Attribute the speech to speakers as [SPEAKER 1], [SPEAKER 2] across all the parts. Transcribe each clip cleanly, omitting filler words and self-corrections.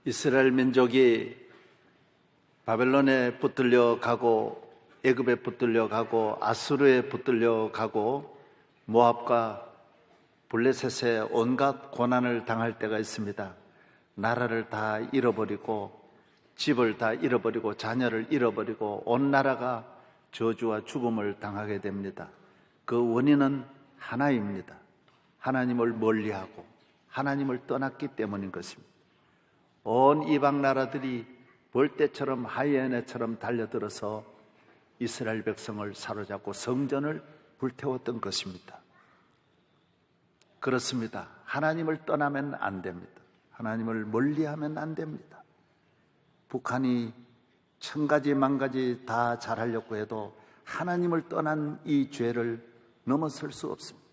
[SPEAKER 1] 이스라엘 민족이 바벨론에 붙들려 가고 애굽에 붙들려 가고 아수르에 붙들려 가고 모압과 블레셋에 온갖 고난을 당할 때가 있습니다. 나라를 다 잃어버리고 집을 다 잃어버리고 자녀를 잃어버리고 온 나라가 저주와 죽음을 당하게 됩니다. 그 원인은 하나입니다. 하나님을 멀리하고 하나님을 떠났기 때문인 것입니다. 온 이방 나라들이 벌떼처럼 하이에나처럼 달려들어서 이스라엘 백성을 사로잡고 성전을 불태웠던 것입니다. 그렇습니다. 하나님을 떠나면 안 됩니다. 하나님을 멀리하면 안 됩니다. 북한이 천가지 만가지 다 잘하려고 해도 하나님을 떠난 이 죄를 넘어설 수 없습니다.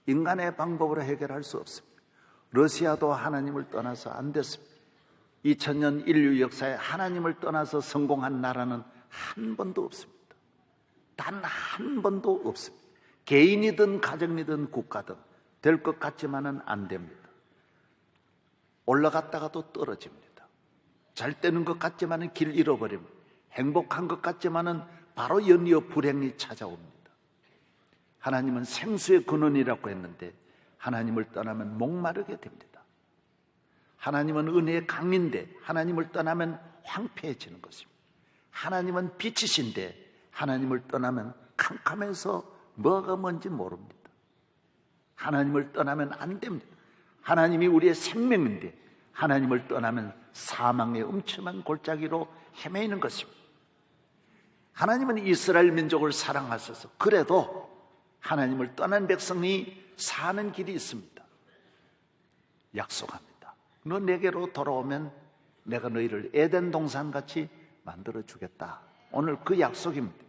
[SPEAKER 1] 인간의 방법으로 해결할 수 없습니다. 러시아도 하나님을 떠나서 안 됐습니다. 2000년 인류 역사에 하나님을 떠나서 성공한 나라는 한 번도 없습니다. 단 한 번도 없습니다. 개인이든 가정이든 국가든 될 것 같지만은 안 됩니다. 올라갔다가도 떨어집니다. 잘 되는 것 같지만은 길 잃어버립니다. 행복한 것 같지만은 바로 연이어 불행이 찾아옵니다. 하나님은 생수의 근원이라고 했는데 하나님을 떠나면 목마르게 됩니다. 하나님은 은혜의 강인데 하나님을 떠나면 황폐해지는 것입니다. 하나님은 빛이신데 하나님을 떠나면 캄캄해서 뭐가 뭔지 모릅니다. 하나님을 떠나면 안 됩니다. 하나님이 우리의 생명인데 하나님을 떠나면 사망의 음침한 골짜기로 헤매이는 것입니다. 하나님은 이스라엘 민족을 사랑하셔서 그래도 하나님을 떠난 백성이 사는 길이 있습니다. 약속합니다. 너 내게로 돌아오면 내가 너희를 에덴 동산같이 만들어주겠다. 오늘 그 약속입니다.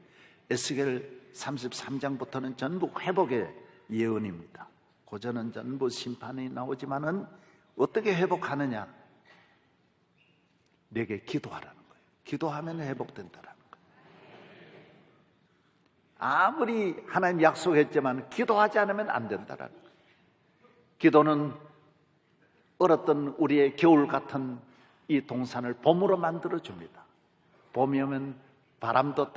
[SPEAKER 1] 에스겔 33장부터는 전부 회복의 예언입니다. 고전은 전부 심판이 나오지만은 어떻게 회복하느냐? 내게 기도하라는 거예요. 기도하면 회복된다라는 거예요. 아무리 하나님 약속했지만 기도하지 않으면 안 된다라는 거예요. 기도는 얼었던 우리의 겨울 같은 이 동산을 봄으로 만들어줍니다. 봄이 오면 바람도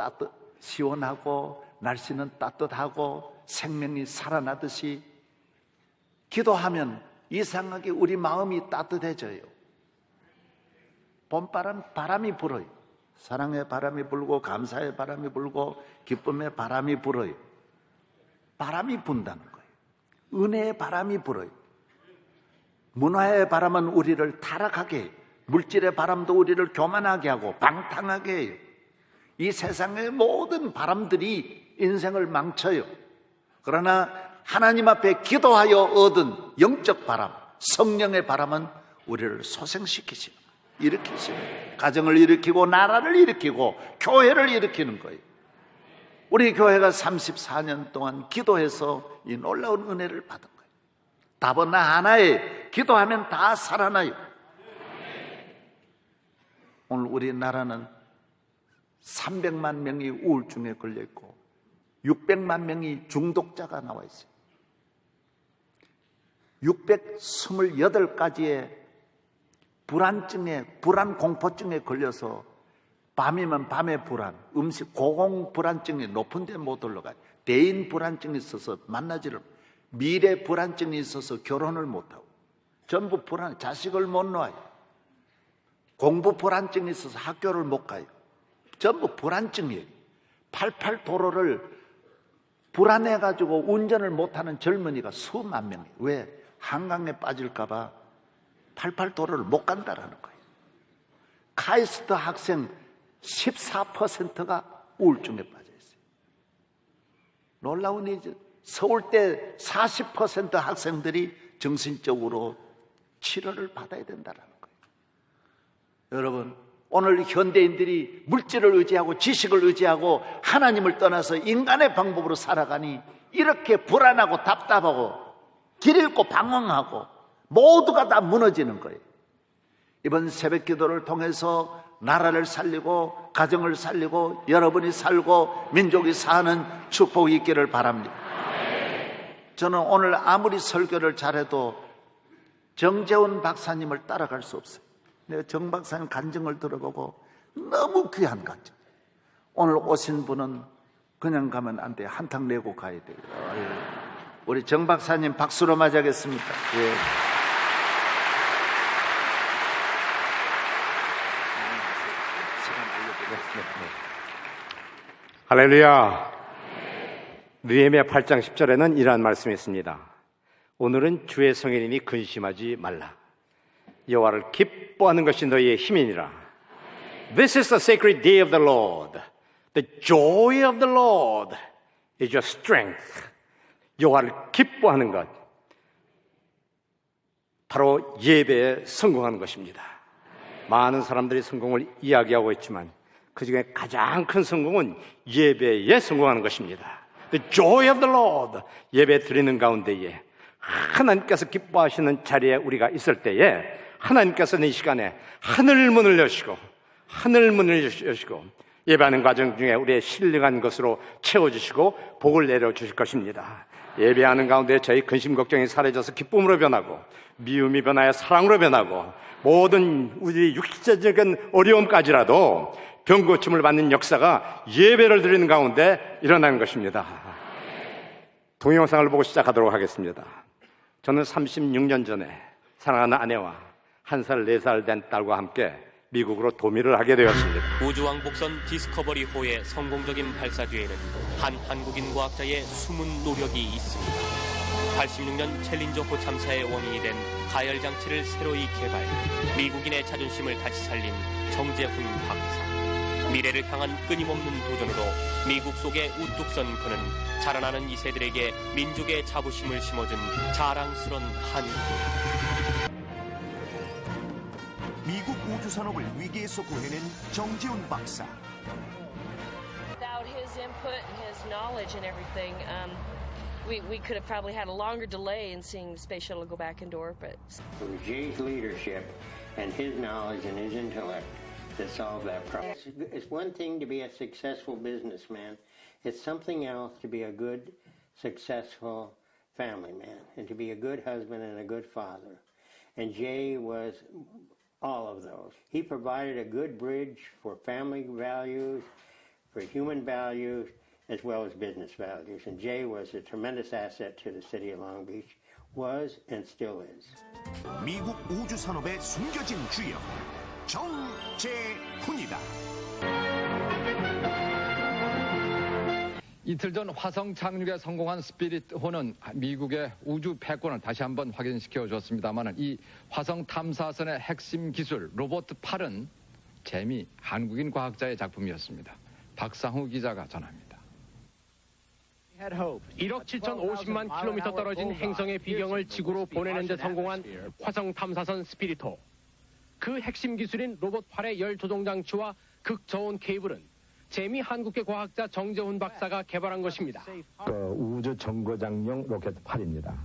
[SPEAKER 1] 시원하고 날씨는 따뜻하고 생명이 살아나듯이 기도하면 이상하게 우리 마음이 따뜻해져요. 바람이 불어요. 사랑의 바람이 불고 감사의 바람이 불고 기쁨의 바람이 불어요. 바람이 분다는 거예요. 은혜의 바람이 불어요. 문화의 바람은 우리를 타락하게 해요. 물질의 바람도 우리를 교만하게 하고 방탕하게 해요. 이 세상의 모든 바람들이 인생을 망쳐요. 그러나 하나님 앞에 기도하여 얻은 영적 바람, 성령의 바람은 우리를 소생시키시고 일으키시고 가정을 일으키고 나라를 일으키고 교회를 일으키는 거예요. 우리 교회가 34년 동안 기도해서 이 놀라운 은혜를 받은 거예요. 답은 하나에 기도하면 다 살아나요. 오늘 우리나라는 300만 명이 우울증에 걸려있고 600만 명이 중독자가 나와 있어요. 628가지의 불안공포증에 걸려서 밤이면 밤의 불안, 음식 고공불안증이 높은 데 못 올라가요. 대인 불안증이 있어서 만나지를 못해요. 미래 불안증이 있어서 결혼을 못하고 전부 불안, 자식을 못 낳아요. 공부 불안증이 있어서 학교를 못 가요. 전부 불안증이에요. 88 도로를 불안해가지고 운전을 못하는 젊은이가 수만 명이에요. 왜? 한강에 빠질까봐 88 도로를 못 간다라는 거예요. 카이스트 학생 14%가 우울증에 빠져 있어요. 놀라운 일이죠. 서울대 40% 학생들이 정신적으로 치료를 받아야 된다라는 거예요. 여러분, 오늘 현대인들이 물질을 의지하고 지식을 의지하고 하나님을 떠나서 인간의 방법으로 살아가니 이렇게 불안하고 답답하고 길 잃고 방황하고 모두가 다 무너지는 거예요. 이번 새벽 기도를 통해서 나라를 살리고 가정을 살리고 여러분이 살고 민족이 사는 축복이 있기를 바랍니다. 저는 오늘 아무리 설교를 잘해도 정재훈 박사님을 따라갈 수 없어요. 내가 정 박사님 간증을 들어보고 너무 귀한 간증. 오늘 오신 분은 그냥 가면 안 돼요. 한탕 내고 가야 돼요. 우리 정 박사님 박수로 맞이하겠습니다. 예.
[SPEAKER 2] 할렐루야. 느헤미야 8장 10절에는 이러한 말씀이 있습니다. 오늘은 주의 성인이니 근심하지 말라. 여호와를 기뻐하는 것이 너희의 힘이니라. This is the sacred day of the Lord. The joy of the Lord is your strength. 여호와를 기뻐하는 것, 바로 예배에 성공하는 것입니다. 많은 사람들이 성공을 이야기하고 있지만 그 중에 가장 큰 성공은 예배에 성공하는 것입니다. The joy of the Lord. 예배 드리는 가운데에 하나님께서 기뻐하시는 자리에 우리가 있을 때에 하나님께서는 이 시간에 하늘문을 여시고 예배하는 과정 중에 우리의 신령한 것으로 채워주시고 복을 내려주실 것입니다. 예배하는 가운데 저희 근심 걱정이 사라져서 기쁨으로 변하고 미움이 변하여 사랑으로 변하고 모든 우리 육체적인 어려움까지라도 병고침을 받는 역사가 예배를 드리는 가운데 일어나는 것입니다. 동영상을 보고 시작하도록 하겠습니다. 저는 36년 전에 사랑하는 아내와 1살, 4살 된 딸과 함께 미국으로 도미를 하게 되었습니다.
[SPEAKER 3] 우주왕복선 디스커버리호의 성공적인 발사 뒤에는 한 한국인 과학자의 숨은 노력이 있습니다. 86년 챌린저호 참사의 원인이 된 가열장치를 새로이 개발, 미국인의 자존심을 다시 살린 정재훈 박사. 미래를 향한 끊임없는 도전으로 미국 속에 우뚝 선 그는 자라나는 2세들에게 민족의 자부심을 심어준 자랑스런 한국.
[SPEAKER 4] 미국 우주 산업을 위기에서 구해낸 정재훈 박사.
[SPEAKER 5] Without his input and his knowledge and everything, we could have probably had a longer delay in seeing the space shuttle go back into orbit.
[SPEAKER 6] It was Jay's leadership and his knowledge and his intellect that solved that problem. It's one thing to be a successful businessman. It's something else to be a good, successful family man and to be a good husband and a good father. And Jay was all of those. He provided a good bridge for family values, for human values, as well as business values. And Jay was a tremendous asset to the city of Long Beach, was and still is.
[SPEAKER 4] 미국 우주 산업의 숨겨진 주역 정재훈이다.
[SPEAKER 7] 이틀 전 화성 착륙에 성공한 스피릿호는 미국의 우주 패권을 다시 한번 확인시켜 줬습니다만 이 화성 탐사선의 핵심 기술 로봇 8은 재미 한국인 과학자의 작품이었습니다. 박상우 기자가 전합니다.
[SPEAKER 8] 1억 7,050만 킬로미터 떨어진 행성의 비경을 지구로 보내는 데 성공한 화성 탐사선 스피릿호. 그 핵심 기술인 로봇 8의 열 조종 장치와 극저온 케이블은 재미 한국계 과학자 정재훈 박사가 개발한 것입니다.
[SPEAKER 9] 우주 정거장용 로켓 8입니다.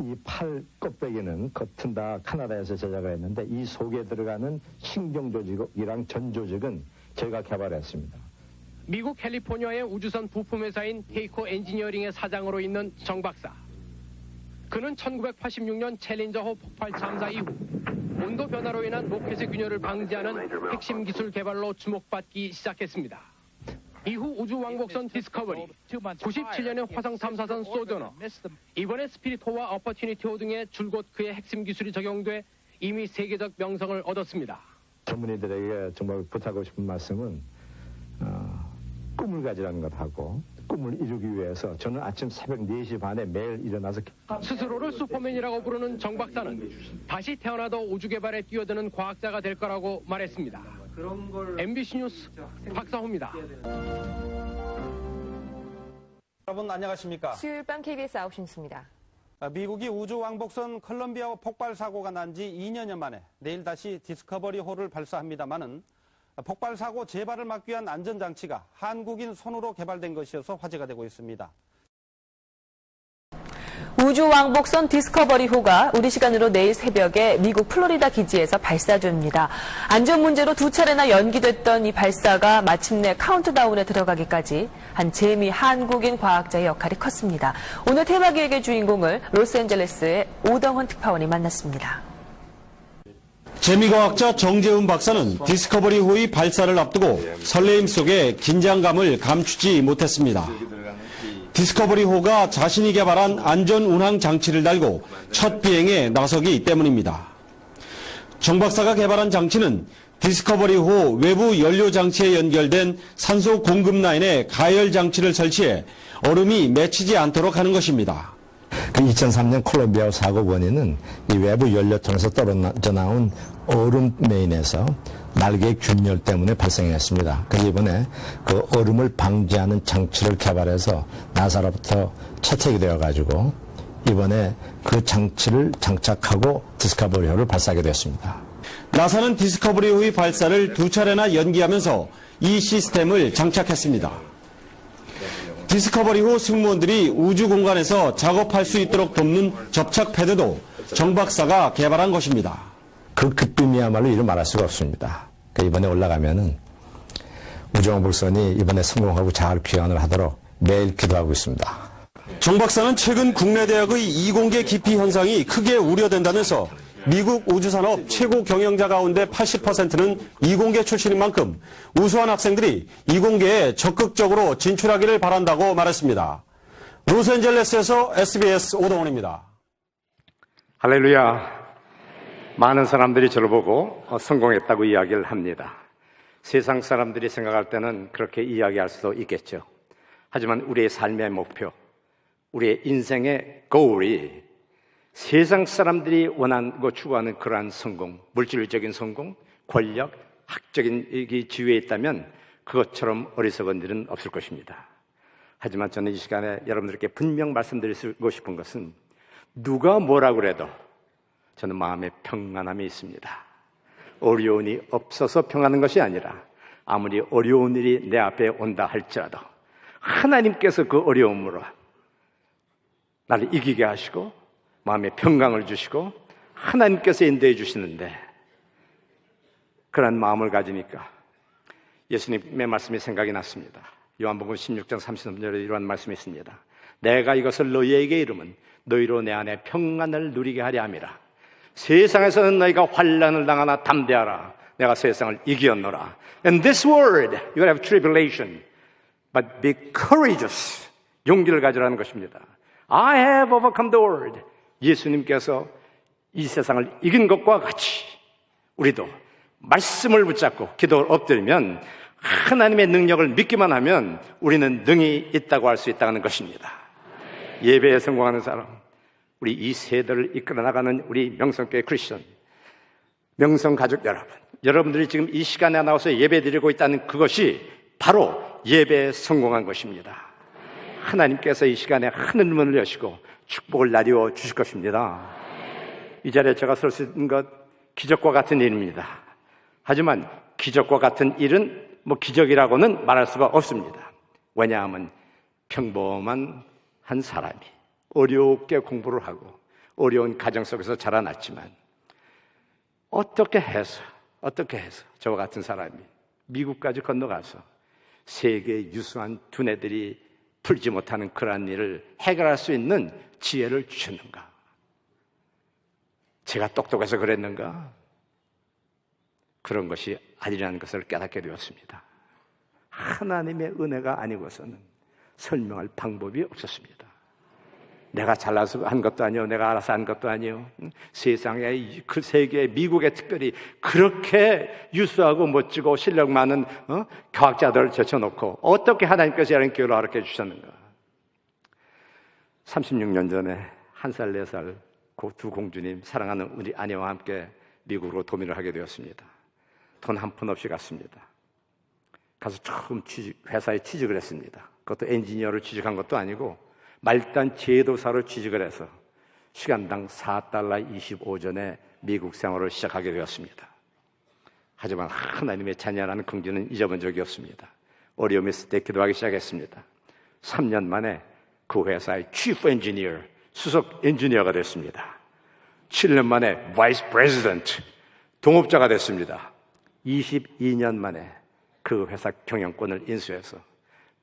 [SPEAKER 9] 이 8 껍데기는 겉은 다 캐나다에서 제작을 했는데 이 속에 들어가는 신경 조직이랑 전 조직은 저희가 개발했습니다.
[SPEAKER 8] 미국 캘리포니아의 우주선 부품 회사인 테이코 엔지니어링의 사장으로 있는 정 박사. 그는 1986년 챌린저호 폭발 참사 이후 온도 변화로 인한 로켓의 균열을 방지하는 핵심 기술 개발로 주목받기 시작했습니다. 이후 우주 왕복선 디스커버리, 97년에 화성 탐사선 소저너, 이번에 스피릿호와 어퍼튜니티호 등의 줄곧 그의 핵심 기술이 적용돼 이미 세계적 명성을 얻었습니다.
[SPEAKER 9] 전문의들에게 정말 부탁하고 싶은 말씀은 꿈을 가지라는 것하고 꿈을 이루기 위해서 저는 아침 새벽 4시 반에 매일 일어나서
[SPEAKER 8] 스스로를 슈퍼맨이라고 부르는 정 박사는 다시 태어나도 우주 개발에 뛰어드는 과학자가 될 거라고 말했습니다. MBC 뉴스 박사호입니다.
[SPEAKER 10] 여러분 안녕하십니까?
[SPEAKER 11] 수요일 밤 KBS 9시 뉴스입니다.
[SPEAKER 10] 미국이 우주 왕복선 컬럼비아 폭발 사고가 난 지 2년여 만에 내일 다시 디스커버리호를 발사합니다마는 폭발 사고 재발을 막기 위한 안전장치가 한국인 손으로 개발된 것이어서 화제가 되고 있습니다.
[SPEAKER 11] 우주 왕복선 디스커버리호가 우리 시간으로 내일 새벽에 미국 플로리다 기지에서 발사됩니다. 안전 문제로 2차례나 연기됐던 이 발사가 마침내 카운트다운에 들어가기까지 한 재미 한국인 과학자의 역할이 컸습니다. 오늘 테마기획의 주인공을 로스앤젤레스의 오동헌 특파원이 만났습니다.
[SPEAKER 12] 재미과학자 정재훈 박사는 디스커버리호의 발사를 앞두고 설레임 속에 긴장감을 감추지 못했습니다. 디스커버리호가 자신이 개발한 안전 운항 장치를 달고 첫 비행에 나서기 때문입니다. 정 박사가 개발한 장치는 디스커버리호 외부 연료 장치에 연결된 산소 공급 라인에 가열 장치를 설치해 얼음이 맺히지 않도록 하는 것입니다.
[SPEAKER 9] 2003년 콜롬비아 사고 원인은 이 외부 연료통에서 떨어져 나온 얼음 메인에서 날개의 균열 때문에 발생했습니다. 그래서 이번에 그 얼음을 방지하는 장치를 개발해서 나사로부터 채택이 되어가지고 이번에 그 장치를 장착하고 디스커버리호를 발사하게 되었습니다.
[SPEAKER 12] 나사는 디스커버리호의 발사를 2차례나 연기하면서 이 시스템을 장착했습니다. 디스커버리호 승무원들이 우주 공간에서 작업할 수 있도록 돕는 접착 패드도 정 박사가 개발한 것입니다.
[SPEAKER 9] 그 기쁨이야말로 이루 말할 수가 없습니다. 이번에 올라가면은 우주왕복선이 이번에 성공하고 잘 귀환을 하도록 매일 기도하고 있습니다.
[SPEAKER 12] 정 박사는 최근 국내 대학의 이공계 기피 현상이 크게 우려된다면서 미국 우주산업 최고 경영자 가운데 80%는 이공계 출신인 만큼 우수한 학생들이 이공계에 적극적으로 진출하기를 바란다고 말했습니다. 로스앤젤레스에서 SBS 오동원입니다.
[SPEAKER 2] 할렐루야. 많은 사람들이 저를 보고 성공했다고 이야기를 합니다. 세상 사람들이 생각할 때는 그렇게 이야기할 수도 있겠죠. 하지만 우리의 삶의 목표, 우리의 인생의 goal이 세상 사람들이 원하고 추구하는 그러한 성공, 물질적인 성공, 권력, 학적인 지위에 있다면 그것처럼 어리석은 일은 없을 것입니다. 하지만 저는 이 시간에 여러분들께 분명 말씀드리고 싶은 것은 누가 뭐라고 그래도 저는 마음에 평안함이 있습니다. 어려움이 없어서 평안한 것이 아니라 아무리 어려운 일이 내 앞에 온다 할지라도 하나님께서 그 어려움으로 나를 이기게 하시고 마음에 평강을 주시고 하나님께서 인도해 주시는데 그런 마음을 가지니까 예수님의 말씀이 생각이 났습니다. 요한복음 16장 33절에 이러한 말씀이 있습니다. 내가 이것을 너희에게 이르면 너희로 내 안에 평안을 누리게 하려 함이라. 세상에서는 너희가 환난을 당하나 담대하라. 내가 세상을 이기었노라. In this world you have tribulation, but be courageous. 용기를 가지라는 것입니다. I have overcome the world. 예수님께서 이 세상을 이긴 것과 같이 우리도 말씀을 붙잡고 기도를 엎드리면 하나님의 능력을 믿기만 하면 우리는 능히 있다고 할 수 있다는 것입니다. 예배에 성공하는 사람, 우리 이 세대를 이끌어 나가는 우리 명성교회 크리스천, 명성가족 여러분, 여러분들이 지금 이 시간에 나와서 예배드리고 있다는 그것이 바로 예배에 성공한 것입니다. 하나님께서 이 시간에 하늘 문을 여시고 축복을 나뉘어 주실 것입니다. 이 자리에 제가 설 수 있는 것 기적과 같은 일입니다. 하지만 기적과 같은 일은 기적이라고는 말할 수가 없습니다. 왜냐하면 평범한 한 사람이 어렵게 공부를 하고 어려운 가정 속에서 자라났지만 어떻게 해서 저와 같은 사람이 미국까지 건너가서 세계의 유수한 두뇌들이 풀지 못하는 그러한 일을 해결할 수 있는 지혜를 주셨는가? 제가 똑똑해서 그랬는가? 그런 것이 아니라는 것을 깨닫게 되었습니다. 하나님의 은혜가 아니고서는 설명할 방법이 없었습니다. 내가 잘나서 한 것도 아니요, 내가 알아서 한 것도 아니요. 세상에 그 세계에 미국에 특별히 그렇게 유수하고 멋지고 실력 많은 과학자들을 제쳐놓고 어떻게 하나님께서 이런 기회를 허락해 주셨는가? 36년 전에 1살, 4살 두 공주님 사랑하는 우리 아내와 함께 미국으로 도민을 하게 되었습니다. 돈 한 푼 없이 갔습니다. 가서 처음 회사에 취직을 했습니다. 그것도 엔지니어를 취직한 것도 아니고 말단 제도사로 취직을 해서 시간당 $4.25에 미국 생활을 시작하게 되었습니다. 하지만 하나님의 자녀라는 긍지는 잊어본 적이 없습니다. 어려움이 있을 때 기도하기 시작했습니다. 3년 만에 그 회사의 Chief Engineer, 수석 엔지니어가 됐습니다. 7년 만에 Vice President, 동업자가 됐습니다. 22년 만에 그 회사 경영권을 인수해서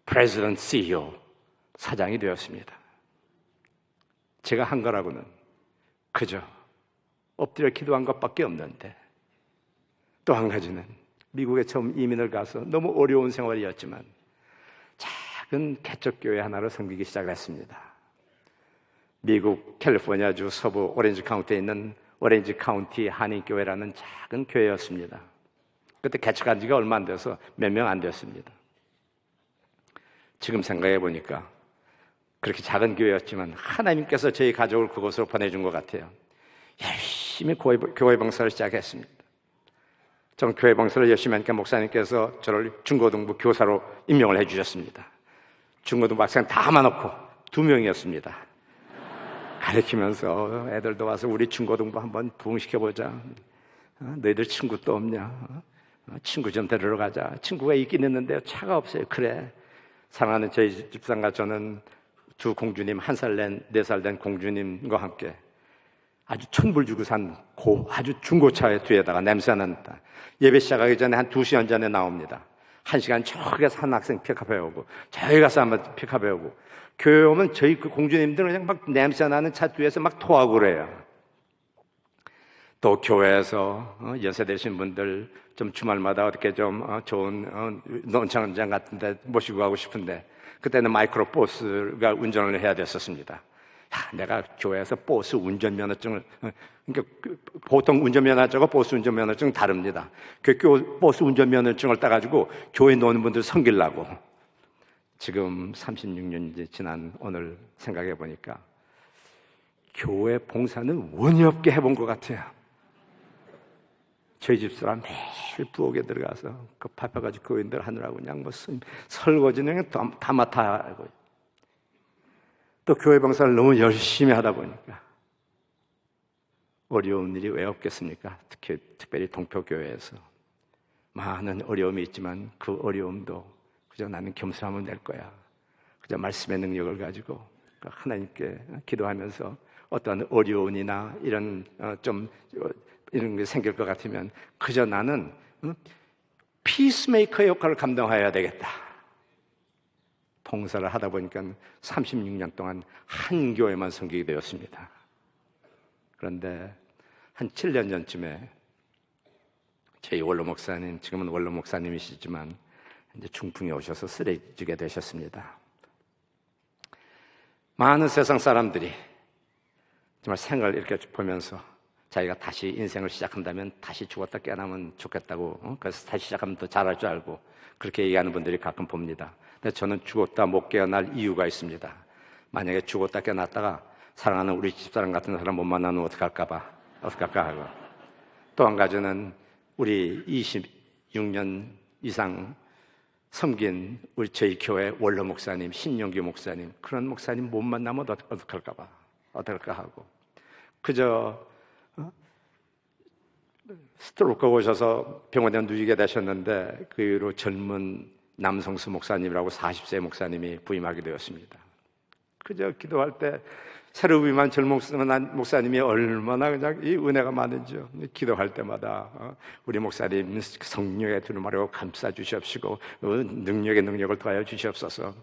[SPEAKER 2] President CEO, 사장이 되었습니다. 제가 한 거라고는 그저 엎드려 기도한 것밖에 없는데 또 한 가지는 미국에 처음 이민을 가서 너무 어려운 생활이었지만 작은 개척교회 하나를 섬기기 시작했습니다. 미국 캘리포니아주 서부 오렌지 카운티에 있는 오렌지 카운티 한인교회라는 작은 교회였습니다. 그때 개척한 지가 얼마 안 돼서 몇 명 안 됐습니다. 지금 생각해 보니까 그렇게 작은 교회였지만 하나님께서 저희 가족을 그곳으로 보내준 것 같아요. 열심히 교회 봉사를 시작했습니다. 전 교회 봉사를 열심히 하니까 목사님께서 저를 중고등부 교사로 임명을 해주셨습니다. 중고등부 학생 다 많았고 2명이었습니다. 가르치면서 애들도 와서 우리 중고등부 한번 부흥시켜보자. 너희들 친구도 없냐? 친구 좀 데리러 가자. 친구가 있긴 있는데 차가 없어요. 그래. 사랑하는 저희 집사람과 저는 두 공주님, 1살 낸, 4살 된 공주님과 함께 아주 천불 주고 산 아주 중고차의 뒤에다가 냄새 난다. 예배 시작하기 전에 한 2시간 전에 나옵니다. 1시간 저기서 한 학생 픽업해 오고 저기 가서 한번 픽업해 오고 교회 오면 저희 그 공주님들은 그냥 막 냄새 나는 차 뒤에서 막 토하고 그래요. 또 교회에서 연세 되신 분들 좀 주말마다 어떻게 좀 좋은 논창장 같은 데 모시고 가고 싶은데 그때는 마이크로버스가 운전을 해야 됐었습니다. 내가 교회에서 버스 운전면허증을 그러니까 보통 운전면허증과 버스 운전면허증은 다릅니다. 그 버스 운전면허증을 따가지고 교회 노는 분들 섬기려고 지금 36년이 지난 오늘 생각해 보니까 교회 봉사는 원이 없게 해본 것 같아요. 저희 집사람 매일 부엌에 들어가서 그 바빠가지고 교인들 하느라고 그냥 뭐 설거지는 그냥 다 맡아하고 또 교회 봉사를 너무 열심히 하다 보니까 어려운 일이 왜 없겠습니까? 특별히 동표교회에서 많은 어려움이 있지만 그 어려움도 그저 나는 겸손하면 될 거야. 그저 말씀의 능력을 가지고 하나님께 기도하면서 어떠한 어려움이나 이런 이런 게 생길 것 같으면 그저 나는 피스메이커의 역할을 감당해야 되겠다. 봉사를 하다 보니까 36년 동안 한 교회만 섬기게 되었습니다. 그런데 한 7년 전쯤에 저희 원로 목사님, 지금은 원로 목사님이시지만 이제 중풍에 오셔서 쓰러지게 되셨습니다. 많은 세상 사람들이 정말 생을 이렇게 보면서 자기가 다시 인생을 시작한다면 다시 죽었다 깨어나면 좋겠다고 그래서 다시 시작하면 더 잘할 줄 알고 그렇게 얘기하는 분들이 가끔 봅니다. 근데 저는 죽었다 못 깨어날 이유가 있습니다. 만약에 죽었다 깨어났다가 사랑하는 우리 집사람 같은 사람 못 만나면 어떡할까 하고 또 한 가지는 우리 26년 이상 섬긴 우리 저희 교회 원로 목사님, 신용규 목사님 그런 목사님 못 만나면 어떡할까 하고 그저 스트로크가 오셔서 병원에 누이게 되셨는데 그 이후로 젊은 남성수 목사님이라고 40세 목사님이 부임하게 되었습니다. 그저 기도할 때 새로 부임한 젊은 목사님이 얼마나 그냥 이 은혜가 많은지요. 기도할 때마다 우리 목사님 성령의 두루마리로 감싸 주시옵시고 능력을 더하여 주시옵소서.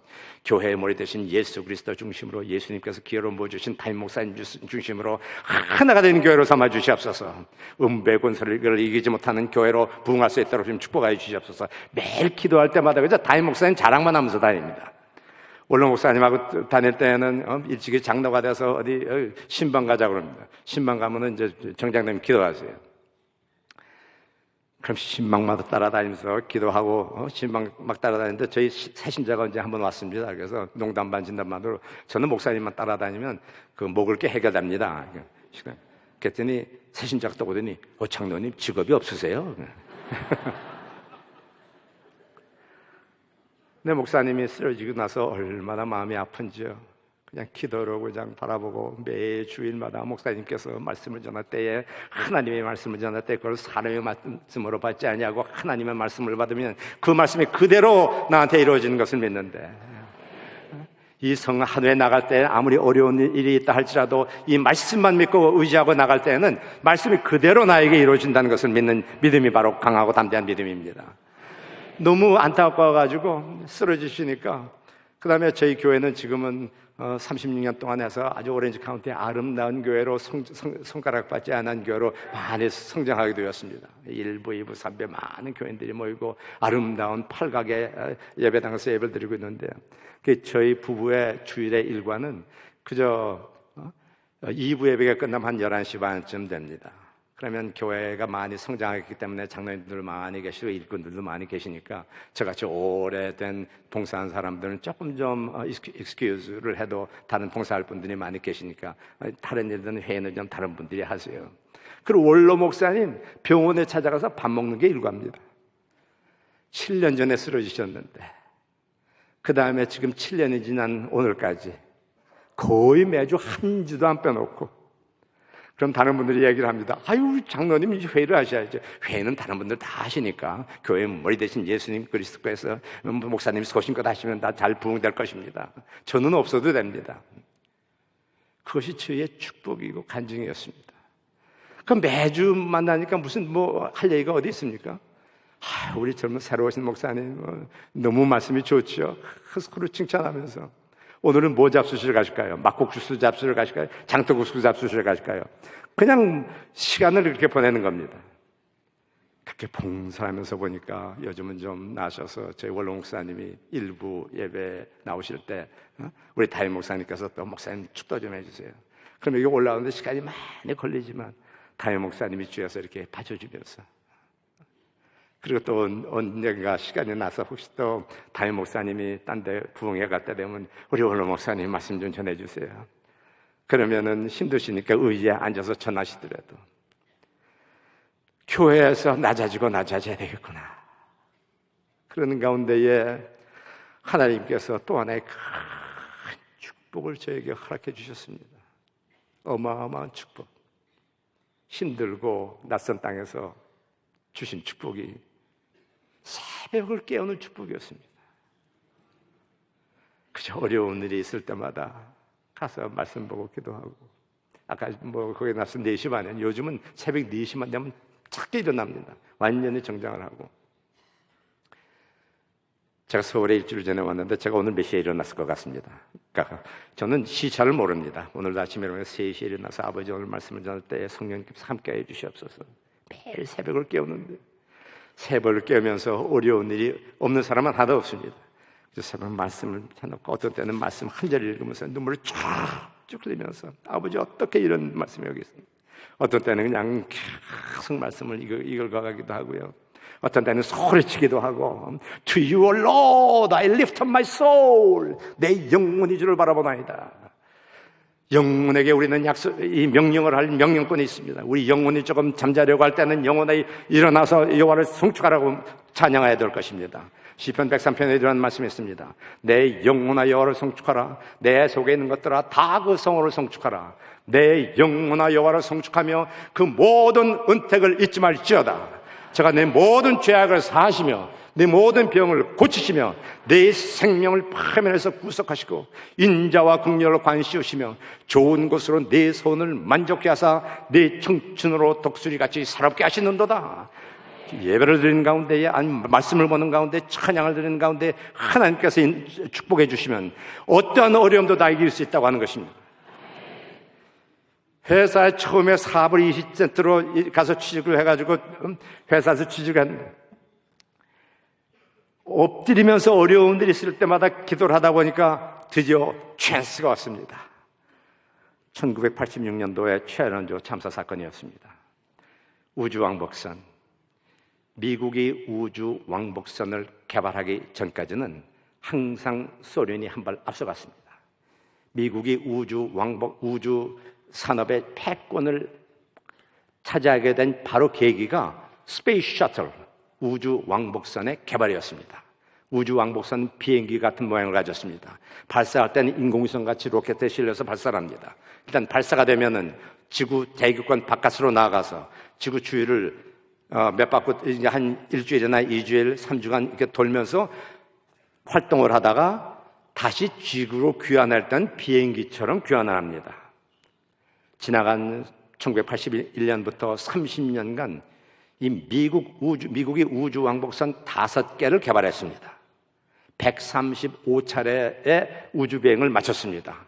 [SPEAKER 2] 교회의 머리 되신 예수 그리스도 중심으로 예수님께서 기회로 모아주신 담임 목사님 중심으로 하나가 되는 교회로 삼아 주시옵소서. 음배 권세를 이기지 못하는 교회로 부흥할 수 있도록 좀 축복하여 주시옵소서. 매일 기도할 때마다 그저 담임 목사님 자랑만 하면서 다닙니다. 원로 목사님하고 다닐 때는 일찍이 장로가 돼서 어디 신방 가자고 그럽니다. 신방 가면은 이제 정장님 기도하세요. 그럼 신방마다 따라다니면서 기도하고 신방 막 따라다니는데 저희 새신자가 이제 한번 왔습니다. 그래서 농담 반 진담 반으로 저는 목사님만 따라다니면 그 먹을 게 해결됩니다. 그랬더니 새신자가 또 오더니 장로님 직업이 없으세요? 내 목사님이 쓰러지고 나서 얼마나 마음이 아픈지요. 그냥 기도로 그냥 바라보고 매 주일마다 목사님께서 말씀을 전할 때에 하나님의 말씀을 전할 때 그걸 사람의 말씀으로 받지 아니하고 하나님의 말씀을 받으면 그 말씀이 그대로 나한테 이루어지는 것을 믿는데 이 성 하늘에 나갈 때 아무리 어려운 일이 있다 할지라도 이 말씀만 믿고 의지하고 나갈 때에는 말씀이 그대로 나에게 이루어진다는 것을 믿는 믿음이 바로 강하고 담대한 믿음입니다. 너무 안타까워가지고 쓰러지시니까 그 다음에 저희 교회는 지금은 36년 동안 해서 아주 오렌지 카운티의 아름다운 교회로 손가락받지 않은 교회로 많이 성장하게 되었습니다. 1부, 2부, 3부 많은 교인들이 모이고 아름다운 팔각의 예배당에서 예배를 드리고 있는데 저희 부부의 주일의 일과는 그저 2부 예배가 끝나면 한 11시 반쯤 됩니다. 그러면 교회가 많이 성장했기 때문에 장로님들 많이 계시고 일꾼들도 많이 계시니까 저같이 오래된 봉사한 사람들은 조금 좀 익스큐즈를 해도 다른 봉사할 분들이 많이 계시니까 다른 일들은 회의는 좀 다른 분들이 하세요. 그리고 원로 목사님 병원에 찾아가서 밥 먹는 게 일과입니다. 7년 전에 쓰러지셨는데 그 다음에 지금 7년이 지난 오늘까지 거의 매주 한 주도 안 빼놓고 그럼 다른 분들이 얘기를 합니다. 아유, 장로님이 회의를 하셔야죠. 회의는 다른 분들 다 하시니까 교회 머리 대신 예수님 그리스도께서 목사님이 소신껏 하시면 다 잘 부응될 것입니다. 저는 없어도 됩니다. 그것이 저의 축복이고 간증이었습니다. 그럼 매주 만나니까 무슨 할 얘기가 어디 있습니까? 우리 젊은 새로 오신 목사님 너무 말씀이 좋죠. 서로 칭찬하면서 오늘은 뭐 잡수시러 가실까요? 막국수 잡수러 가실까요? 장떡국수 잡수시러 가실까요? 그냥 시간을 이렇게 보내는 겁니다. 그렇게 봉사하면서 보니까 요즘은 좀 나셔서 저희 원로 목사님이 일부 예배 나오실 때 우리 담임 목사님께서 또 목사님 축도 좀 해주세요. 그럼 여기 올라오는데 시간이 많이 걸리지만 담임 목사님이 주여서 이렇게 봐줘주면서 그리고 또 언젠가 시간이 나서 혹시 또 담임 목사님이 딴 데 부흥회 갈 때 되면 우리 원로 목사님 말씀 좀 전해주세요. 그러면은 힘드시니까 의자에 앉아서 전하시더라도 교회에서 낮아져야 되겠구나. 그러는 가운데에 하나님께서 또 하나의 큰 축복을 저에게 허락해 주셨습니다. 어마어마한 축복. 힘들고 낯선 땅에서 주신 축복이 새벽을 깨우는 축복이었습니다. 그저 어려운 일이 있을 때마다 가서 말씀 보고 기도하고 아까 거기 나서 4시 반에 요즘은 새벽 4시만 되면 작게 일어납니다. 완전히 정장을 하고 제가 서울에 일주일 전에 왔는데 제가 오늘 몇 시에 일어났을 것 같습니다. 그러니까 저는 시차를 모릅니다. 오늘 아침에 3시에 일어나서 아버지 오늘 말씀을 전할 때 성령님께서 함께 해 주시옵소서. 매일 새벽을 깨우는데 새벽을 깨우면서 어려운 일이 없는 사람은 하나도 없습니다. 그래서 새벽 말씀을 해놓고 어떤 때는 말씀 한 절 읽으면서 눈물을 쫙쭉 흘리면서 아버지 어떻게 이런 말씀이 여기 있습니까? 어떤 때는 그냥 계속 말씀을 읽어가기도 하고요. 어떤 때는 소리치기도 하고 To you, Lord, I lift up my soul. 내 영혼이 주를 바라보나이다. 영혼에게 우리는 이 명령을 할 명령권이 있습니다. 우리 영혼이 조금 잠자려고 할 때는 영혼이 일어나서 여호와를 송축하라고 찬양해야 될 것입니다. 시편 103편에 이런 말씀이 있습니다. 내 영혼아 여호와를 송축하라. 내 속에 있는 것들아 다 그 성호를 송축하라. 내 영혼아 여호와를 송축하며 그 모든 은택을 잊지 말지어다. 제가 내 모든 죄악을 사하시며 내 모든 병을 고치시며 내 생명을 파멸해서 구속하시고 인자와 긍휼을 관시우시며 좋은 것으로 내 손을 만족케 하사 내 청춘으로 독수리같이 살아있게 하시는도다. 예배를 드리는 가운데 아니 말씀을 보는 가운데 찬양을 드리는 가운데 하나님께서 축복해 주시면 어떠한 어려움도 다 이길 수 있다고 하는 것입니다. 회사에 처음에 사업을 20센트로 가서 취직을 해가지고 회사에서 취직을 했는데 엎드리면서 어려운 일이 있을 때마다 기도를 하다 보니까 드디어 찬스가 왔습니다. 1986년도에 최런조 참사 사건이었습니다. 우주왕복선, 미국이 우주왕복선을 개발하기 전까지는 항상 소련이 한 발 앞서갔습니다. 미국이 우주 산업의 패권을 차지하게 된 바로 계기가 스페이스 셔틀 우주 왕복선의 개발이었습니다. 우주 왕복선 비행기 같은 모양을 가졌습니다. 발사할 때는 인공위성 같이 로켓에 실려서 발사를 합니다. 일단 발사가 되면은 지구 대기권 바깥으로 나가서 지구 주위를 몇 바퀴 한 일주일이나 2주일, 3주간 이렇게 돌면서 활동을 하다가 다시 지구로 귀환할 때는 비행기처럼 귀환을 합니다. 지나간 1981년부터 30년간 이 미국이 우주왕복선 5개를 개발했습니다. 135차례의 우주비행을 마쳤습니다.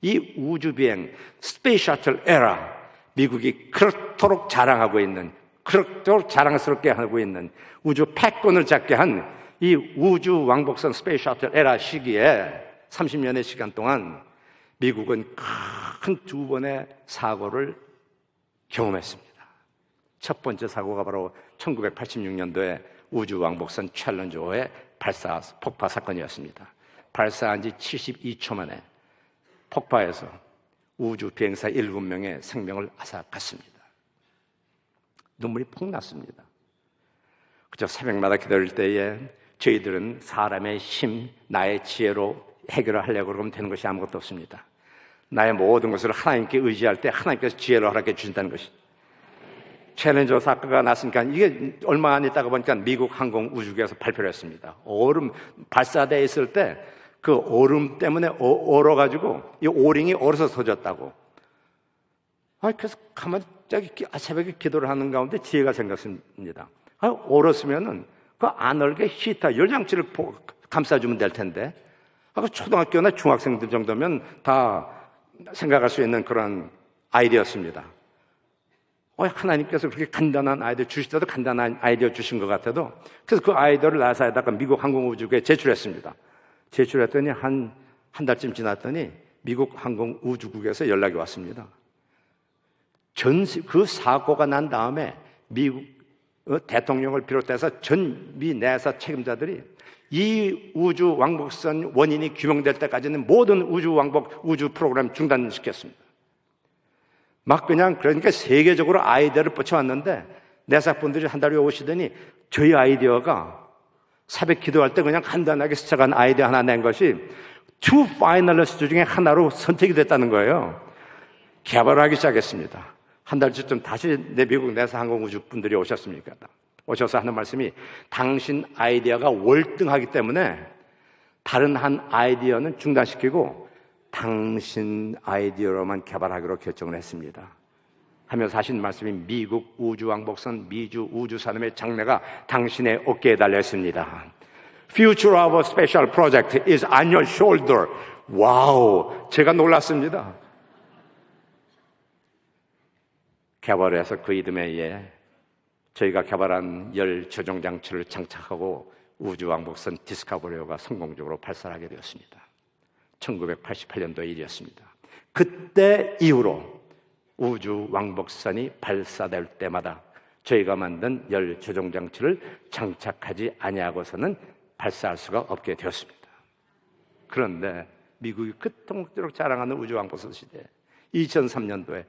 [SPEAKER 2] 이 우주비행 스페이스 셔틀 에라, 미국이 그렇도록 자랑하고 있는, 그렇도록 자랑스럽게 하고 있는 우주 패권을 잡게 한 이 우주 왕복선 스페이스 셔틀 에라 시기에 30년의 시간 동안 미국은 큰 두 번의 사고를 경험했습니다. 첫 번째 사고가 바로 1986년도에 우주 왕복선 챌린저호의 폭파 사건이었습니다. 발사한 지 72초 만에 폭파해서 우주 비행사 7명의 생명을 앗아갔습니다. 눈물이 폭 났습니다. 그저 새벽마다 기다릴 때에 저희들은 사람의 힘, 나의 지혜로 해결을 하려고 그러면 되는 것이 아무것도 없습니다. 나의 모든 것을 하나님께 의지할 때 하나님께서 지혜를 허락해 주신다는 것이. 챌린저 사건가 났으니까 이게 얼마 안 있다가 보니까 미국 항공우주국에서 발표를 했습니다. 얼음 발사대에 있을 때 그 얼음 때문에 얼어가지고 이 오링이 얼어서 터졌다고. 그래서 가만히 새벽에 기도를 하는 가운데 지혜가 생겼습니다. 얼었으면은 그 안 얼게 히터 열장치를 감싸주면 될 텐데. 초등학교나 중학생들 정도면 다 생각할 수 있는 그런 아이디어였습니다. 하나님께서 그렇게 간단한 아이디어 주시더라도 간단한 아이디어 주신 것 같아도 그래서 그 아이디어를 나사에다가 미국 항공우주국에 제출했습니다. 제출했더니 한 달쯤 지났더니 미국 항공우주국에서 연락이 왔습니다. 그 사고가 난 다음에 미국 대통령을 비롯해서 전 미 내사 책임자들이 이 우주 왕복선 원인이 규명될 때까지는 모든 우주 프로그램 중단시켰습니다. 그러니까 세계적으로 아이디어를 뻗쳐왔는데 내사분들이 한 달 후에 오시더니 저희 아이디어가 새벽 기도할 때 그냥 간단하게 스쳐간 아이디어 하나 낸 것이 2 파이널리스트 중에 하나로 선택이 됐다는 거예요. 개발하기 시작했습니다. 한 달쯤 다시 미국 내사 항공우주 분들이 오셔서 하는 말씀이 당신 아이디어가 월등하기 때문에 다른 한 아이디어는 중단시키고 당신 아이디어로만 개발하기로 결정을 했습니다. 하면서 하신 말씀이 미국 우주왕복선 미주 우주산업의 장래가 당신의 어깨에 달려있습니다. Future of a special project is on your shoulder. 와우, 제가 놀랐습니다. 개발해서 그 이듬해에 저희가 개발한 열 조종 장치를 장착하고 우주왕복선 디스커버리호가 성공적으로 발사하게 되었습니다. 1988년도의 일이었습니다. 그때 이후로 우주왕복선이 발사될 때마다 저희가 만든 열 조종 장치를 장착하지 아니하고서는 발사할 수가 없게 되었습니다. 그런데 미국이 그토록 자랑하는 우주왕복선 시대에 2003년도에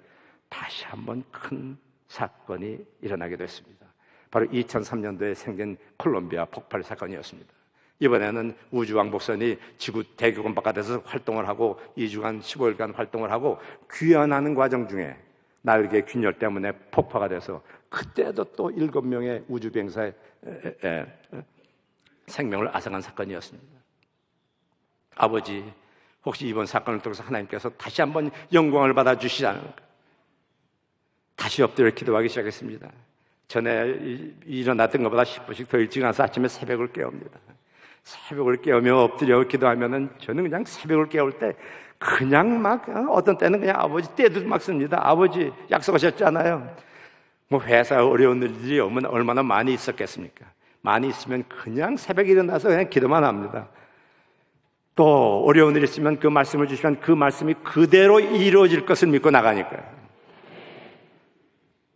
[SPEAKER 2] 다시 한번 큰 사건이 일어나게 됐습니다. 바로 2003년도에 생긴 콜롬비아 폭발 사건이었습니다. 이번에는 우주왕복선이 지구 대기권 바깥에서 활동을 하고 2주간 15일간 활동을 하고 귀환하는 과정 중에 날개 균열 때문에 폭파가 돼서 그때도 또 7명의 우주비행사의 생명을 앗아간 사건이었습니다. 아버지, 혹시 이번 사건을 통해서 하나님께서 다시 한번 영광을 받아주시지 않을까? 다시 엎드려 기도하기 시작했습니다. 전에 일어났던 것보다 10분씩 더 일찍 와서 아침에 새벽을 깨웁니다. 새벽을 깨우며 엎드려 기도하면은 저는 그냥 새벽을 깨울 때 그냥 어떤 때는 그냥 아버지 때도 막 씁니다. 아버지 약속하셨잖아요. 회사에 어려운 일들이 얼마나 많이 있었겠습니까? 많이 있으면 그냥 새벽에 일어나서 그냥 기도만 합니다. 또 어려운 일이 있으면 그 말씀을 주시면 그 말씀이 그대로 이루어질 것을 믿고 나가니까요.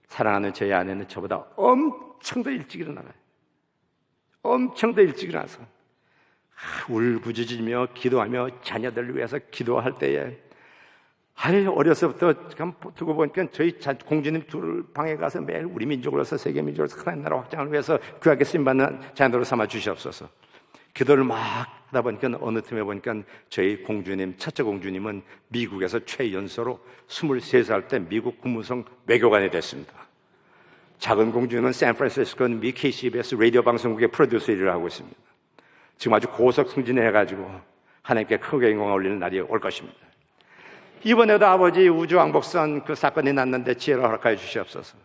[SPEAKER 2] 사랑하는 저희 아내는 저보다 엄청 더 일찍 일어나요. 엄청 더 일찍 일어나서 울부짖으며 기도하며 자녀들을 위해서 기도할 때에 어려서부터 두고 보니까 저희 공주님 둘 방에 가서 매일 우리 민족으로서 세계 민족으로서 하나님 나라 확장을 위해서 귀하게 쓰임받는 자녀들을 삼아 주시옵소서. 기도를 막 하다 보니까 어느 틈에 보니까 저희 공주님, 첫째 공주님은 미국에서 최연소로 23살 때 미국 국무성 외교관이 됐습니다. 작은 공주는 샌프란시스코 미 KCBS 라디오 방송국의 프로듀서 일을 하고 있습니다. 지금 아주 고속 승진해가지고 하나님께 크게 영광을 올리는 날이 올 것입니다. 이번에도 아버지 우주왕복선 그 사건이 났는데 지혜를 허락하여 주시옵소서.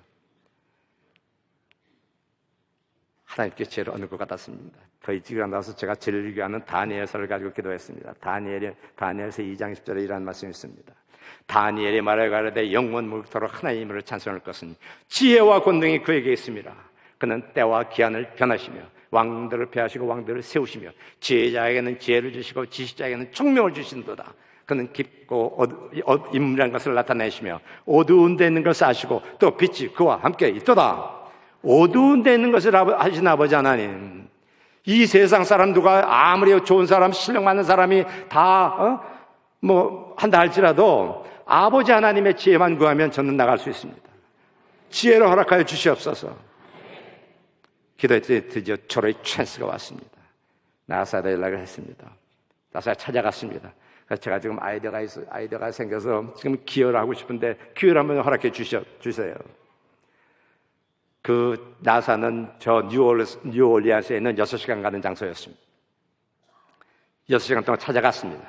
[SPEAKER 2] 하나님께 지혜를 얻는 것 같았습니다. 더 일찍 일어나서 제가 즐겨하는 다니엘서를 가지고 기도했습니다. 다니엘서 2장 10절에 이라는 말씀이 있습니다. 다니엘이 말하여 가로되 영원 무국토록 하나님의 이름을 찬송할 것은 지혜와 권능이 그에게 있습니다. 그는 때와 기한을 변하시며 왕들을 폐하시고 왕들을 세우시며 지혜자에게는 지혜를 주시고 지식자에게는 총명을 주신도다. 그는 깊고 인물이라는 것을 나타내시며 어두운 데 있는 것을 아시고 또 빛이 그와 함께 있도다. 어두운 데 있는 것을 하신 아버지 하나님, 이 세상 사람 누가 아무리 좋은 사람, 실력 많은 사람이 다 한다 할지라도 아버지 하나님의 지혜만 구하면 저는 나갈 수 있습니다. 지혜를 허락하여 주시옵소서. 기도했더니 드디어 초로의 찬스가 왔습니다. 나사에 연락을 했습니다. 나사에 찾아갔습니다. 그래서 제가 지금 아이디어가 생겨서 지금 기여를 하고 싶은데 기여를 한번 허락해 주세요. 그 나사는 저 뉴올리언스에 있는 6시간 가는 장소였습니다. 6시간 동안 찾아갔습니다.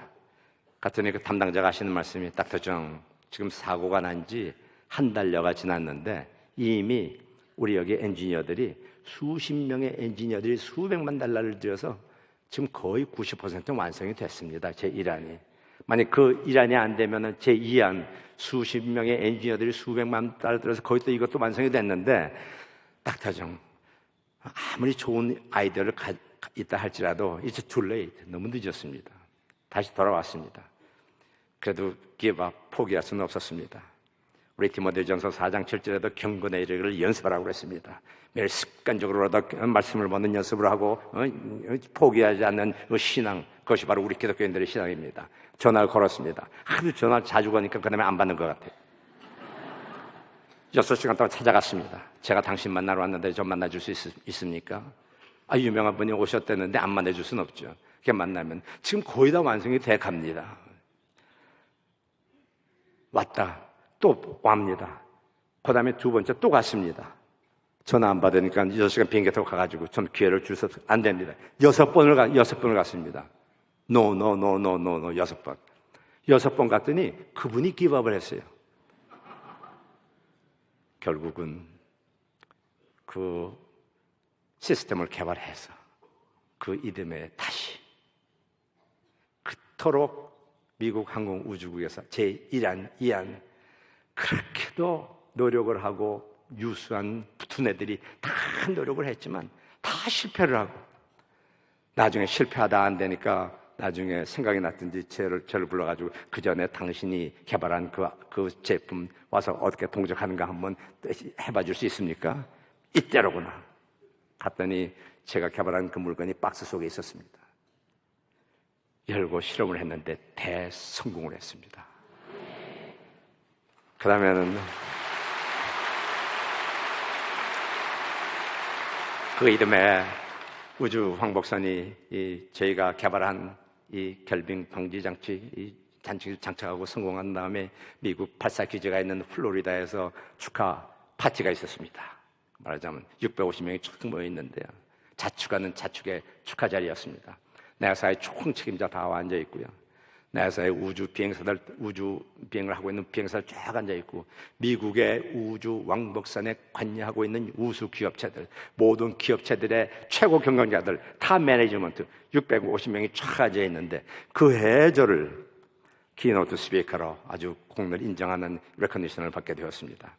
[SPEAKER 2] 갔더니 그 담당자가 하시는 말씀이 닥터 정, 지금 사고가 난 지 한 달여가 지났는데 이미 우리 여기 엔지니어들이 수십 명의 엔지니어들이 수백만 달러를 들여서 지금 거의 90% 완성이 됐습니다. 제 1안이. 만약 그 1안이 안 되면은 제 2안 수십 명의 엔지니어들이 수백만 달러 들여서 거의 또 이것도 완성이 됐는데 닥터정, 아무리 좋은 아이디어를 있다 할지라도 이제 too late, 너무 늦었습니다. 다시 돌아왔습니다. 그래도 give up, 포기할 수는 없었습니다. 우리 디모데전서 4장 7절에도 경건의 일을 연습하라고 그랬습니다. 매일 습관적으로라도 말씀을 듣는 연습을 하고 포기하지 않는 그 신앙, 그것이 바로 우리 기독교인들의 신앙입니다. 전화를 걸었습니다. 하도 전화를 자주 거니까 그 다음에 안 받는 것 같아요. 6시간 동안 찾아갔습니다. 제가 당신 만나러 왔는데 좀 만나줄 수 있습니까? 유명한 분이 오셨다는데 안 만나줄 수는 없죠. 그렇게 만나면 지금 거의 다 완성이 돼 갑니다. 왔다. 또 옵니다. 그 다음에 두 번째 또 갔습니다. 전화 안 받으니까 6시간 비행기 타고 가가지고 전 기회를 주셔서 안 됩니다. 6번을 갔습니다. No, 6번. 6번 갔더니 그분이 기밥을 했어요. 결국은 그 시스템을 개발해서 그 이듬해 다시 그토록 미국 항공우주국에서 제1안, 2안 그렇게도 노력을 하고 유수한 두뇌들이 다 노력을 했지만 다 실패를 하고 나중에 실패하다 안 되니까 나중에 생각이 났든지 저를 불러가지고 그 전에 당신이 개발한 그 제품 와서 어떻게 동작하는가 한번 해봐 줄 수 있습니까? 이때로구나. 갔더니 제가 개발한 그 물건이 박스 속에 있었습니다. 열고 실험을 했는데 대성공을 했습니다. 그 다음에는 그 이듬해 우주 황복선이 저희가 개발한 이 결빙 방지 장치, 이 장착하고 성공한 다음에 미국 발사 기지가 있는 플로리다에서 축하 파티가 있었습니다. 말하자면 650명이 쭉 모여 있는데요. 자축하는 자축의 축하 자리였습니다. 나사의 총 책임자 다 앉아 있고요. 나사의 우주 비행을 하고 있는 비행사들 쫙 앉아 있고, 미국의 우주 왕복선에 관여하고 있는 우수 기업체들, 모든 기업체들의 최고 경영자들, 탑 매니지먼트 650명이 쫙 앉아 있는데, 그 해저를 키노트 스피커로 아주 공을 인정하는 레커니션을 받게 되었습니다.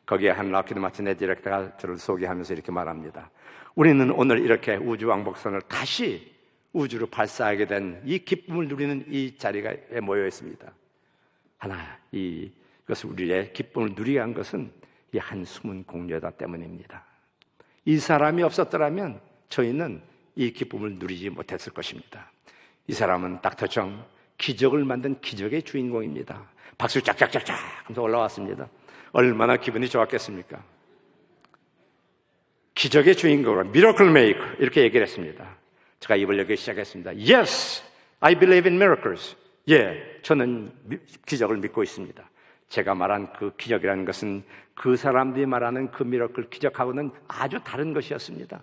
[SPEAKER 2] 거기에 한 락히드 마틴의 디렉터가 저를 소개하면서 이렇게 말합니다. 우리는 오늘 이렇게 우주 왕복선을 다시 우주로 발사하게 된 이 기쁨을 누리는 이 자리에 모여 있습니다. 이것을 우리의 기쁨을 누리게 한 것은 이 한 숨은 공로다 때문입니다. 이 사람이 없었더라면 저희는 이 기쁨을 누리지 못했을 것입니다. 이 사람은 닥터 정, 기적을 만든 기적의 주인공입니다. 박수 짝짝짝짝 하면서 올라왔습니다. 얼마나 기분이 좋았겠습니까? 기적의 주인공으로 미러클 메이커 이렇게 얘기를 했습니다. 제가 입을 열기 시작했습니다. Yes, I believe in miracles. 예, 저는 기적을 믿고 있습니다. 제가 말한 그 기적이라는 것은 그 사람들이 말하는 그 미러클 기적하고는 아주 다른 것이었습니다.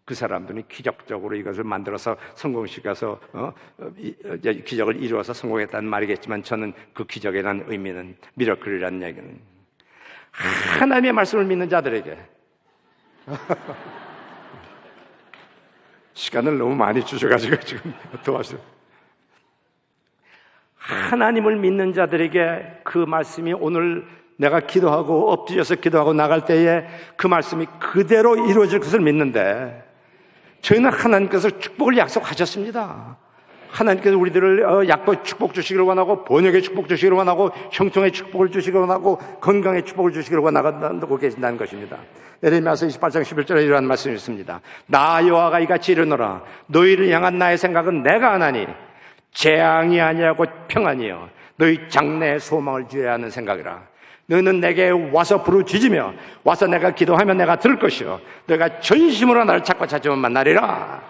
[SPEAKER 2] 그 사람들이 기적적으로 이것을 만들어서 성공시켜서 기적을 이루어서 성공했다는 말이겠지만, 저는 그 기적이라는 의미는, 미러클이라는 얘기는 하나님의 말씀을 믿는 자들에게 시간을 너무 많이 주셔가지고 지금 도와주세요. 하나님을 믿는 자들에게 그 말씀이 오늘 내가 기도하고 엎드려서 기도하고 나갈 때에 그 말씀이 그대로 이루어질 것을 믿는데, 저희는 하나님께서 축복을 약속하셨습니다. 하나님께서 우리들을 약보 축복 주시기를 원하고, 번역의 축복 주시기를 원하고, 형통의 축복을 주시기를 원하고, 건강의 축복을 주시기를 원하고 계신다는 것입니다. 예레미야서 28장 11절에 이러한 말씀이 있습니다. 나 여호와가 이같이 이르노라. 너희를 향한 나의 생각은 내가 하나니 재앙이 아니하고 평안이요 너희 장래에 소망을 주어야 하는 생각이라. 너희는 내게 와서 부르짖으며 와서 내가 기도하면 내가 들을 것이요 너희가 전심으로 나를 찾고 찾으면 만나리라.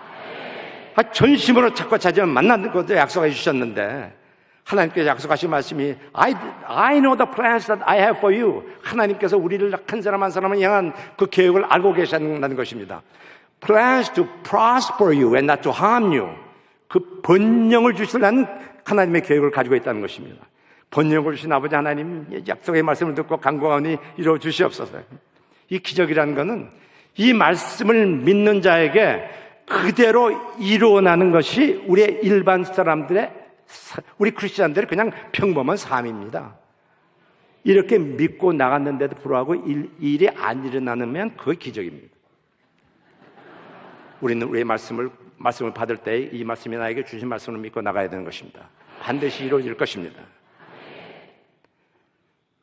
[SPEAKER 2] 전심으로 찾고 찾으면 만나는 것도 약속해 주셨는데, 하나님께서 약속하신 말씀이 I know the plans that I have for you. 하나님께서 우리를 한 사람 한 사람을 향한 그 계획을 알고 계신다는 것입니다. Plans to prosper you and not to harm you. 그 번영을 주시려는 하나님의 계획을 가지고 있다는 것입니다. 번영을 주신 아버지 하나님, 약속의 말씀을 듣고 간구하니 이루어 주시옵소서. 이 기적이라는 것은 이 말씀을 믿는 자에게 그대로 이루어나는 것이 우리의 일반 사람들의, 우리 크리스찬들의 그냥 평범한 삶입니다. 이렇게 믿고 나갔는데도 불구하고 일이 안 일어나면 그게 기적입니다. 우리는 우리의 말씀을 받을 때 이 말씀이 나에게 주신 말씀을 믿고 나가야 되는 것입니다. 반드시 이루어질 것입니다.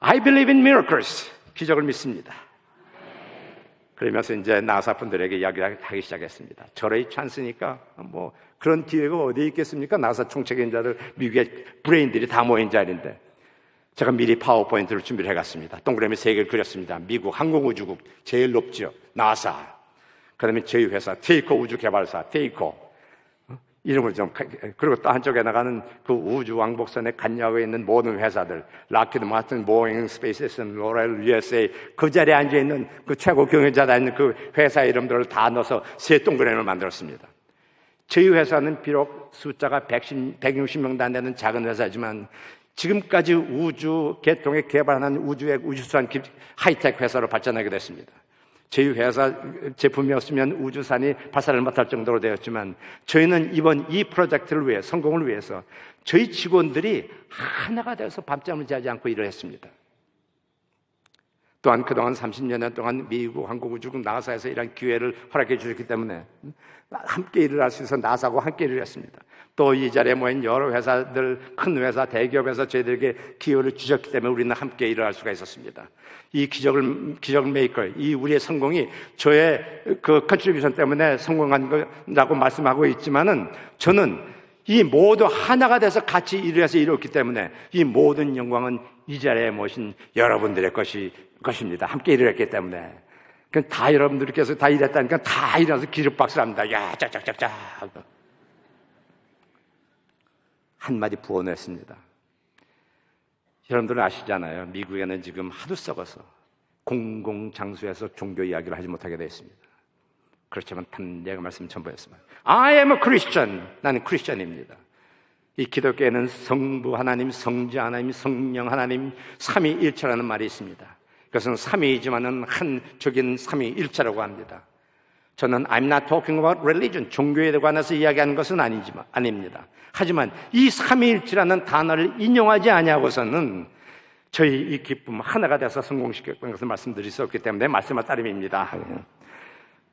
[SPEAKER 2] I believe in miracles. 기적을 믿습니다. 그러면서 이제 나사 분들에게 이야기를 하기 시작했습니다. 저의 찬스니까 뭐 그런 기회가 어디 있겠습니까? 나사 총책임자들, 미국의 브레인들이 다 모인 자리인데, 제가 미리 파워포인트를 준비를 해갔습니다. 동그라미 3개를 그렸습니다. 미국 항공우주국 제일 높죠, 나사. 그다음에 저희 회사 테이코 우주개발사, 테이코 이름을 좀, 그리고 또 한쪽에 나가는 그 우주 왕복선에 간여하고 있는 모든 회사들, 락히드 마틴, 보잉, 스페이스X, 로렐, USA, 그 자리에 앉아 있는 그 최고 경영자가 있는 그 회사 이름들을 다 넣어서 3 동그라미를 만들었습니다. 저희 회사는 비록 숫자가 160명도 안 되는 작은 회사지만 지금까지 우주 개통에 개발하는 우주의 우주선 하이텍 회사로 발전하게 됐습니다. 저희 회사 제품이었으면 우주선이 발사를 못할 정도로 되었지만, 저희는 이번 이 프로젝트를 위해, 성공을 위해서 저희 직원들이 하나가 되어서 밤잠을 자지 않고 일을 했습니다. 또한 그동안 30년 동안 미국 항공우주국 나사에서 이런 기회를 허락해 주셨기 때문에 함께 일을 할 수 있어서 나사하고 함께 일을 했습니다. 또 이 자리에 모인 여러 회사들, 큰 회사, 대기업에서 저희들에게 기회를 주셨기 때문에 우리는 함께 일을 할 수가 있었습니다. 이 기적을 메이커, 이 우리의 성공이 저의 그 컨트리뷰션 때문에 성공한 거라고 말씀하고 있지만은, 저는 이 모두 하나가 돼서 같이 일을 해서 이뤘기 때문에 이 모든 영광은 이 자리에 모신 여러분들의 것입니다. 함께 일을 했기 때문에. 그러니까 다 여러분들께서 다 일했다니까 다 일어나서 기립박수를 합니다. 야, 짝짝짝짝. 한마디 부언했습니다. 여러분들은 아시잖아요. 미국에는 지금 하도 썩어서 공공장소에서 종교 이야기를 하지 못하게 되어 있습니다. 그렇지만 내가 말씀 첨부했습니다. I am a Christian. 나는 크리스천입니다. 이 기독교에는 성부 하나님, 성자 하나님, 성령 하나님, 삼위일체라는 말이 있습니다. 그것은 삼위이지만은 한적인 삼위일체라고 합니다. 저는 I'm not talking about religion, 종교에 관해서 이야기하는 것은 아닙니다. 하지만 이 삼위일체라는 단어를 인용하지 아니하고서는 저희 이 기쁨 하나가 돼서 성공시켰던 것을 말씀드릴 수 없기 때문에 말씀을 따름입니다.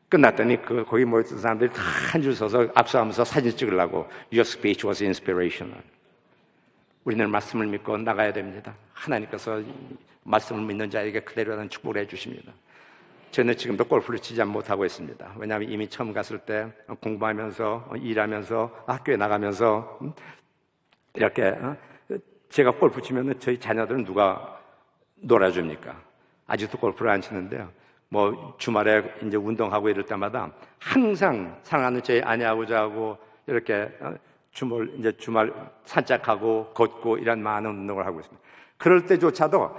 [SPEAKER 2] 끝났더니 거기 모였던 사람들이 다 한 줄 서서 악수하면서 사진 찍으려고 Your speech was inspirational. 우리는 말씀을 믿고 나가야 됩니다. 하나님께서 말씀을 믿는 자에게 그대로라는 축복을 해주십니다. 저는 지금도 골프를 치지 못하고 있습니다. 왜냐하면 이미 처음 갔을 때 공부하면서, 일하면서, 학교에 나가면서 이렇게 제가 골프 치면 저희 자녀들은 누가 놀아줍니까? 아직도 골프를 안 치는데요. 뭐 주말에 이제 운동하고 이럴 때마다 항상 사랑하는 저희 아내하고 저하고 이렇게 주말 산책하고 걷고 이런 많은 운동을 하고 있습니다. 그럴 때조차도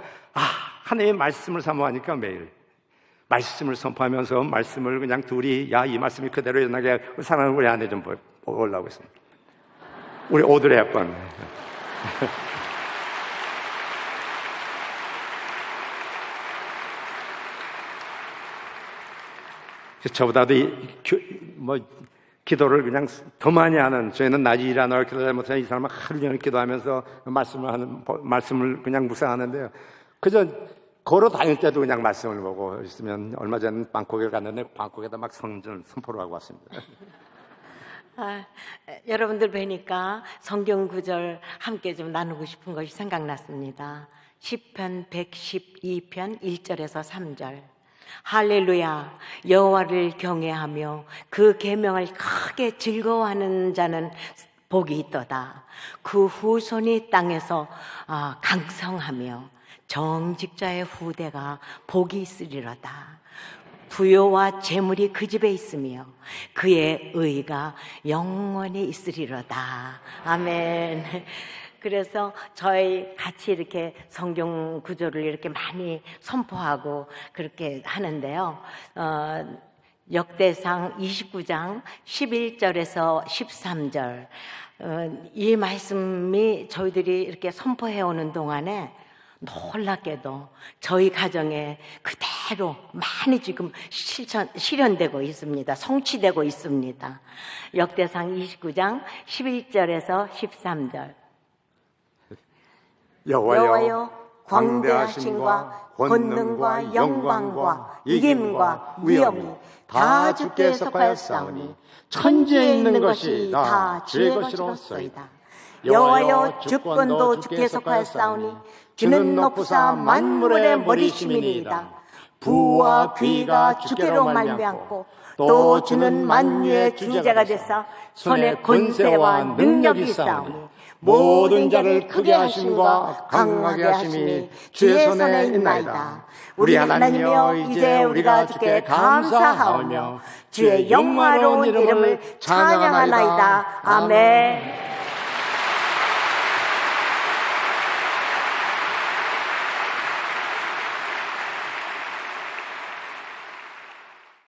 [SPEAKER 2] 하나님의 말씀을 사모하니까 매일 말씀을 선포하면서 말씀을 그냥 둘이 이 말씀이 그대로 일어나게 사랑하는 우리 아내 좀 보려고 했습니다. 우리 오드리 헵번. 저보다도 기도를 그냥 더 많이 하는, 저희는 낮에 일하느라 기도를 못하는 이 사람은 하루 종일 기도하면서 말씀을 그냥 묵상하는데요. 그저 걸어 다닐 때도 그냥 말씀을 보고 있으면, 얼마 전 방콕에 갔는데 방콕에다 막 성전 선포를 하고 왔습니다.
[SPEAKER 13] 여러분들 뵈니까 성경 구절 함께 좀 나누고 싶은 것이 생각났습니다. 시편 112편 1절에서 3절. 할렐루야, 여호와를 경외하며 그 계명을 크게 즐거워하는 자는 복이 있도다. 그 후손이 땅에서 강성하며 정직자의 후대가 복이 있으리로다. 부요와 재물이 그 집에 있으며 그의 의가 영원히 있으리로다. 아멘. 그래서 저희 같이 이렇게 성경 구절을 이렇게 많이 선포하고 그렇게 하는데요. 역대상 29장 11절에서 13절 이 말씀이 저희들이 이렇게 선포해오는 동안에 놀랍게도 저희 가정에 그대로 많이 지금 실현되고 있습니다. 성취되고 있습니다. 역대상 29장 11절에서 13절. 여호와여, 광대하심과 권능과 영광과 이김과 위엄이 다 주께 속하였사오니 천지에 있는 것이 다 주의 것이로소이다. 여호와여, 주권도 주께 속하였사오니 주는 높으사 만물의 머리심이니이다. 부와 귀가 주께로 말미암고 또 주는 만유의 주제가 되사 손에 권세와 능력이 있사오니 모든 자를 크게 하심과 강하게 하심이 주의 손에 있나이다. 우리 하나님이여, 이제 우리가 주께 감사하오며 주의 영화로운 이름을 찬양하나이다. 아멘.